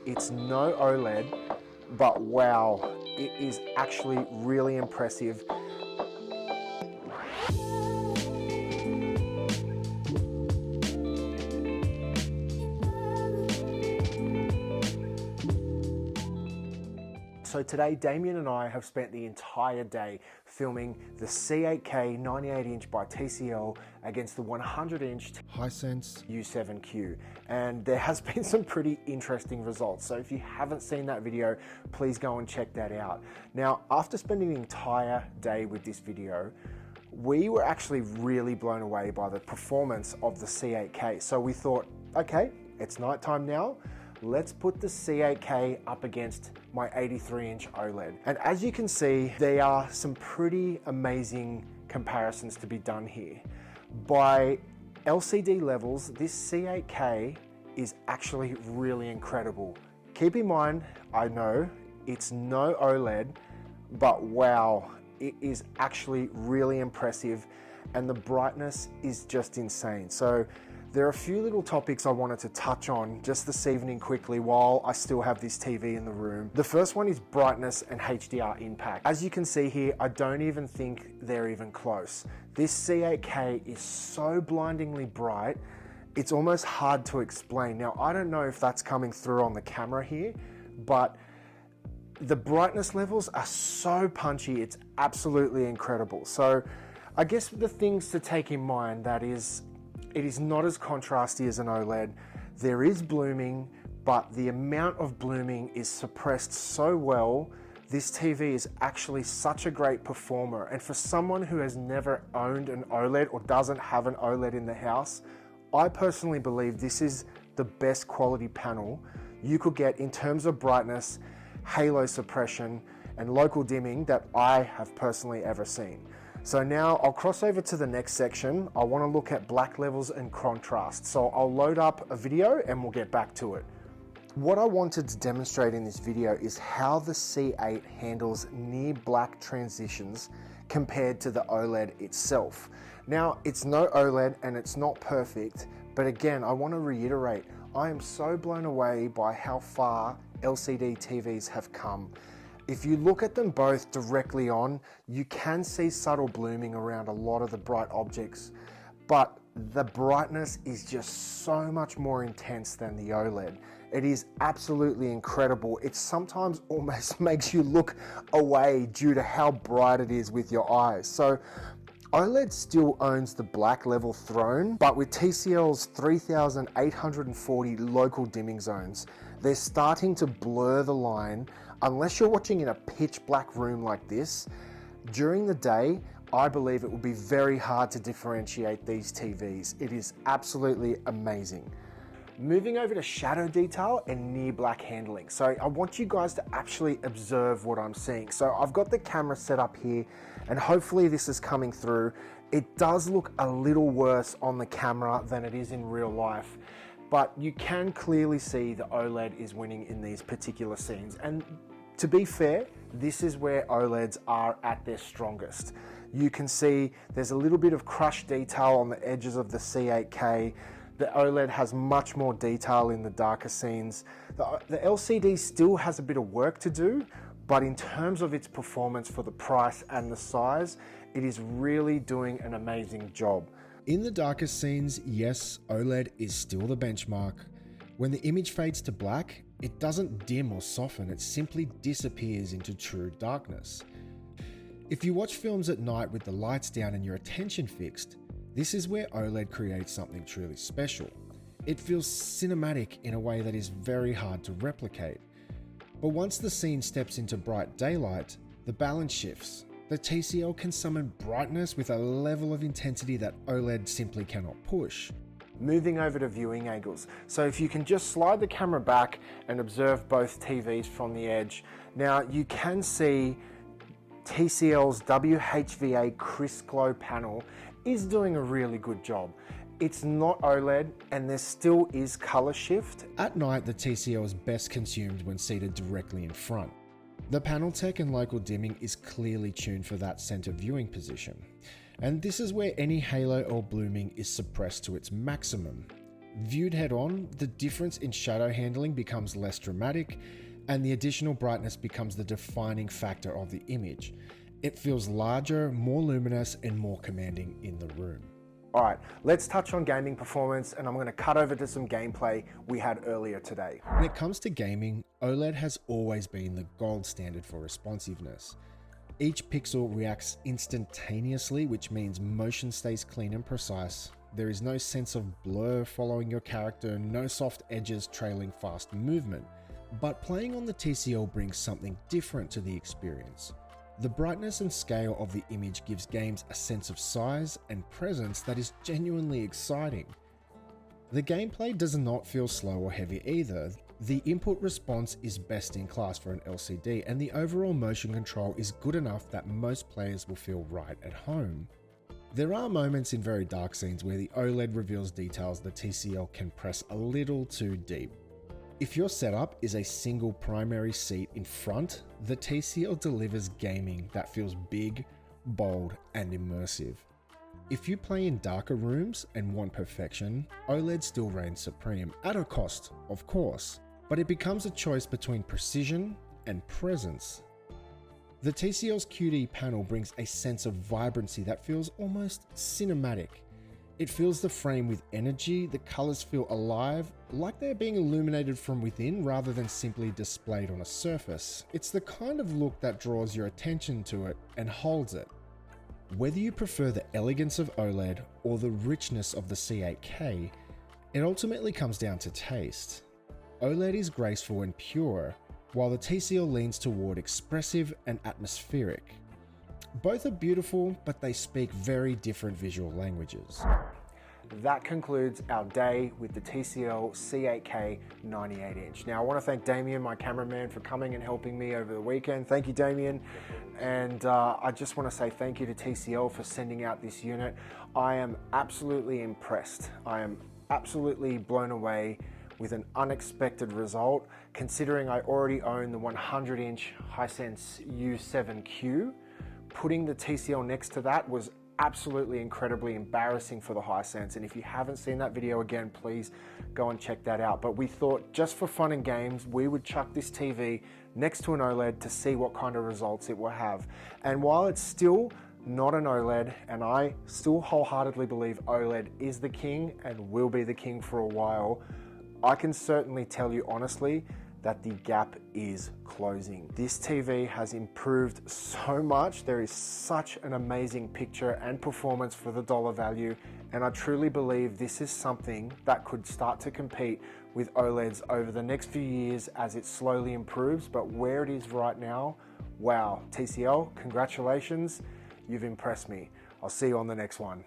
It's no OLED, but wow, it is actually really impressive. So today, Damien and I have spent the entire day filming the C8K 98-inch by TCL against the 100-inch Hisense U7Q, and there has been some pretty interesting results. So if you haven't seen that video, please go and check that out. Now, after spending the entire day with this video, we were actually really blown away by the performance of the C8K. So we thought, okay, it's nighttime now. Let's put the C8K up against my 83-inch OLED. And as you can see, there are some pretty amazing comparisons to be done here. By LCD levels, this C8K is actually really incredible. Keep in mind, I know it's no OLED, but wow, it is actually really impressive and the brightness is just insane. So there are a few little topics I wanted to touch on just this evening quickly while I still have this TV in the room. The first one is brightness and HDR impact. As you can see here, I don't even think they're even close. This C8K is so blindingly bright, it's almost hard to explain. Now, I don't know if that's coming through on the camera here, but the brightness levels are so punchy, it's absolutely incredible. So I guess the things to take in mind, that is, it is not as contrasty as an OLED. There is blooming, but the amount of blooming is suppressed so well. This TV is actually such a great performer. And for someone who has never owned an OLED or doesn't have an OLED in the house, I personally believe this is the best quality panel you could get in terms of brightness, halo suppression, and local dimming that I have personally ever seen. So now I'll cross over to the next section. I want to look at black levels and contrast. So I'll load up a video and we'll get back to it. What I wanted to demonstrate in this video is how the C8 handles near black transitions compared to the OLED itself. Now, it's no OLED and it's not perfect, but again, I want to reiterate, I am so blown away by how far LCD TVs have come. If you look at them both directly on, you can see subtle blooming around a lot of the bright objects, but the brightness is just so much more intense than the OLED. It is absolutely incredible. It sometimes almost makes you look away due to how bright it is with your eyes. So OLED still owns the black level throne, but with TCL's 3,840 local dimming zones, they're starting to blur the line. Unless you're watching in a pitch black room like this, during the day, I believe it will be very hard to differentiate these TVs. It is absolutely amazing. Moving over to shadow detail and near black handling. So I want you guys to actually observe what I'm seeing. So I've got the camera set up here and hopefully this is coming through. It does look a little worse on the camera than it is in real life, but you can clearly see the OLED is winning in these particular scenes. And to be fair, this is where OLEDs are at their strongest. You can see there's a little bit of crushed detail on the edges of the C8K. The OLED has much more detail in the darker scenes. The LCD still has a bit of work to do, but in terms of its performance for the price and the size, it is really doing an amazing job. In the darkest scenes, yes, OLED is still the benchmark. When the image fades to black, it doesn't dim or soften, it simply disappears into true darkness. If you watch films at night with the lights down and your attention fixed, this is where OLED creates something truly special. It feels cinematic in a way that is very hard to replicate. But once the scene steps into bright daylight, the balance shifts. The TCL can summon brightness with a level of intensity that OLED simply cannot push. Moving over to viewing angles. So if you can just slide the camera back and observe both TVs from the edge. Now you can see TCL's WHVA Crisp Glow panel is doing a really good job. It's not OLED and there still is color shift. At night, the TCL is best consumed when seated directly in front. The panel tech and local dimming is clearly tuned for that center viewing position. And this is where any halo or blooming is suppressed to its maximum. Viewed head on, the difference in shadow handling becomes less dramatic, and the additional brightness becomes the defining factor of the image. It feels larger, more luminous, and more commanding in the room. All right, let's touch on gaming performance, and I'm going to cut over to some gameplay we had earlier today. When it comes to gaming, OLED has always been the gold standard for responsiveness. Each pixel reacts instantaneously, which means motion stays clean and precise. There is no sense of blur following your character, no soft edges trailing fast movement. But playing on the TCL brings something different to the experience. The brightness and scale of the image gives games a sense of size and presence that is genuinely exciting. The gameplay does not feel slow or heavy either. The input response is best in class for an LCD, and the overall motion control is good enough that most players will feel right at home. There are moments in very dark scenes where the OLED reveals details the TCL can press a little too deep. If your setup is a single primary seat in front, the TCL delivers gaming that feels big, bold, and immersive. If you play in darker rooms and want perfection, OLED still reigns supreme, at a cost, of course, but it becomes a choice between precision and presence. The TCL's QD panel brings a sense of vibrancy that feels almost cinematic. It fills the frame with energy, the colors feel alive, like they're being illuminated from within rather than simply displayed on a surface. It's the kind of look that draws your attention to it and holds it. Whether you prefer the elegance of OLED or the richness of the C8K, it ultimately comes down to taste. OLED is graceful and pure, while the TCL leans toward expressive and atmospheric. Both are beautiful, but they speak very different visual languages. That concludes our day with the TCL C8K 98-inch. Now I want to thank Damien, my cameraman, for coming and helping me over the weekend. Thank you, Damien. And I just want to say thank you to TCL for sending out this unit. I am absolutely impressed. I am absolutely blown away with an unexpected result, considering I already own the 100-inch Hisense U7Q. Putting the TCL next to that was absolutely incredibly embarrassing for the Hisense, and if you haven't seen that video, again, please go and check that out. But we thought, just for fun and games, we would chuck this TV next to an OLED to see what kind of results it will have. And while it's still not an OLED, and I still wholeheartedly believe OLED is the king and will be the king for a while, I can certainly tell you honestly that the gap is closing. This TV has improved so much. There is such an amazing picture and performance for the dollar value, and I truly believe this is something that could start to compete with OLEDs over the next few years as it slowly improves. But where it is right now, wow, TCL, congratulations, you've impressed me. I'll see you on the next one.